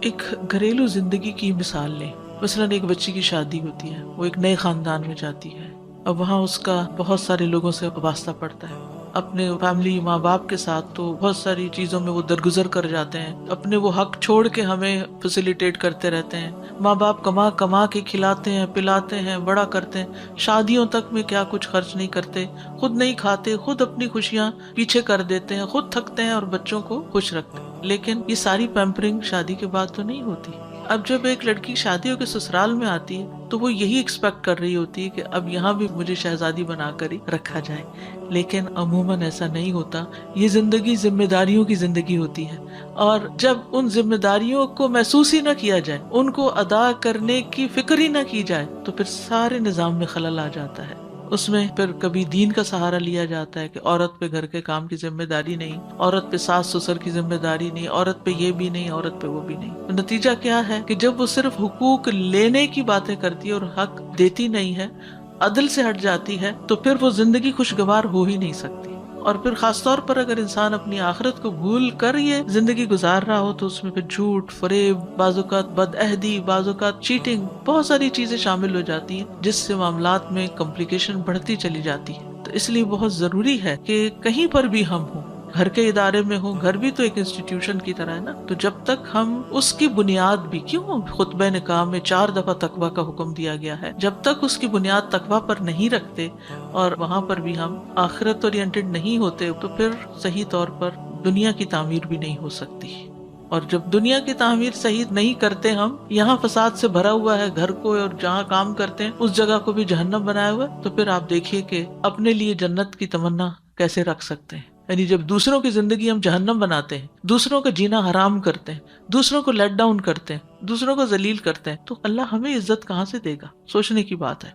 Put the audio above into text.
ایک گھریلو زندگی کی مثال لیں. مثلاً ایک بچی کی شادی ہوتی ہے، وہ ایک نئے خاندان میں جاتی ہے. اب وہاں اس کا بہت سارے لوگوں سے وابستہ پڑتا ہے. اپنے فیملی ماں باپ کے ساتھ تو بہت ساری چیزوں میں وہ درگزر کر جاتے ہیں، اپنے وہ حق چھوڑ کے ہمیں فیسیلیٹیٹ کرتے رہتے ہیں. ماں باپ کما کما کے کھلاتے ہیں، پلاتے ہیں، بڑا کرتے ہیں. شادیوں تک میں کیا کچھ خرچ نہیں کرتے، خود نہیں کھاتے، خود اپنی خوشیاں پیچھے کر دیتے ہیں، خود تھکتے ہیں اور بچوں کو خوش رکھتے ہیں. لیکن یہ ساری پیمپرنگ شادی کے بعد تو نہیں ہوتی. اب جب ایک لڑکی شادی ہو کے سسرال میں آتی ہے تو وہ یہی ایکسپیکٹ کر رہی ہوتی ہے کہ اب یہاں بھی مجھے شہزادی بنا کر ہی رکھا جائے. لیکن عموماً ایسا نہیں ہوتا. یہ زندگی ذمہ داریوں کی زندگی ہوتی ہے، اور جب ان ذمہ داریوں کو محسوس ہی نہ کیا جائے، ان کو ادا کرنے کی فکر ہی نہ کی جائے، تو پھر سارے نظام میں خلل آ جاتا ہے. اس میں پھر کبھی دین کا سہارا لیا جاتا ہے کہ عورت پہ گھر کے کام کی ذمہ داری نہیں، عورت پہ ساس سسر کی ذمہ داری نہیں، عورت پہ یہ بھی نہیں، عورت پہ وہ بھی نہیں. نتیجہ کیا ہے کہ جب وہ صرف حقوق لینے کی باتیں کرتی ہے اور حق دیتی نہیں ہے، عدل سے ہٹ جاتی ہے، تو پھر وہ زندگی خوشگوار ہو ہی نہیں سکتی. اور پھر خاص طور پر اگر انسان اپنی آخرت کو بھول کر یہ زندگی گزار رہا ہو تو اس میں پھر جھوٹ، فریب، بعض اوقات بد عہدی، بعض اوقات چیٹنگ، بہت ساری چیزیں شامل ہو جاتی ہیں جس سے معاملات میں کمپلیکیشن بڑھتی چلی جاتی ہے. تو اس لیے بہت ضروری ہے کہ کہیں پر بھی ہم ہوں، گھر کے ادارے میں ہوں، گھر بھی تو ایک انسٹیٹیوشن کی طرح ہے نا. تو جب تک ہم اس کی بنیاد بھی، کیوں خطبہ نکاح میں 4 دفعہ تقویٰ کا حکم دیا گیا ہے، جب تک اس کی بنیاد تقویٰ پر نہیں رکھتے اور وہاں پر بھی ہم آخرت اورینٹڈ نہیں ہوتے، تو پھر صحیح طور پر دنیا کی تعمیر بھی نہیں ہو سکتی. اور جب دنیا کی تعمیر صحیح نہیں کرتے ہم، یہاں فساد سے بھرا ہوا ہے گھر کو، اور جہاں کام کرتے ہیں اس جگہ کو بھی جہنم بنایا ہوا ہے، تو پھر آپ دیکھیے کہ اپنے لیے جنت کی تمنا کیسے رکھ سکتے ہیں. یعنی جب دوسروں کی زندگی ہم جہنم بناتے ہیں، دوسروں کا جینا حرام کرتے ہیں، دوسروں کو لیٹ ڈاؤن کرتے ہیں، دوسروں کو ذلیل کرتے ہیں، تو اللہ ہمیں عزت کہاں سے دے گا؟ سوچنے کی بات ہے.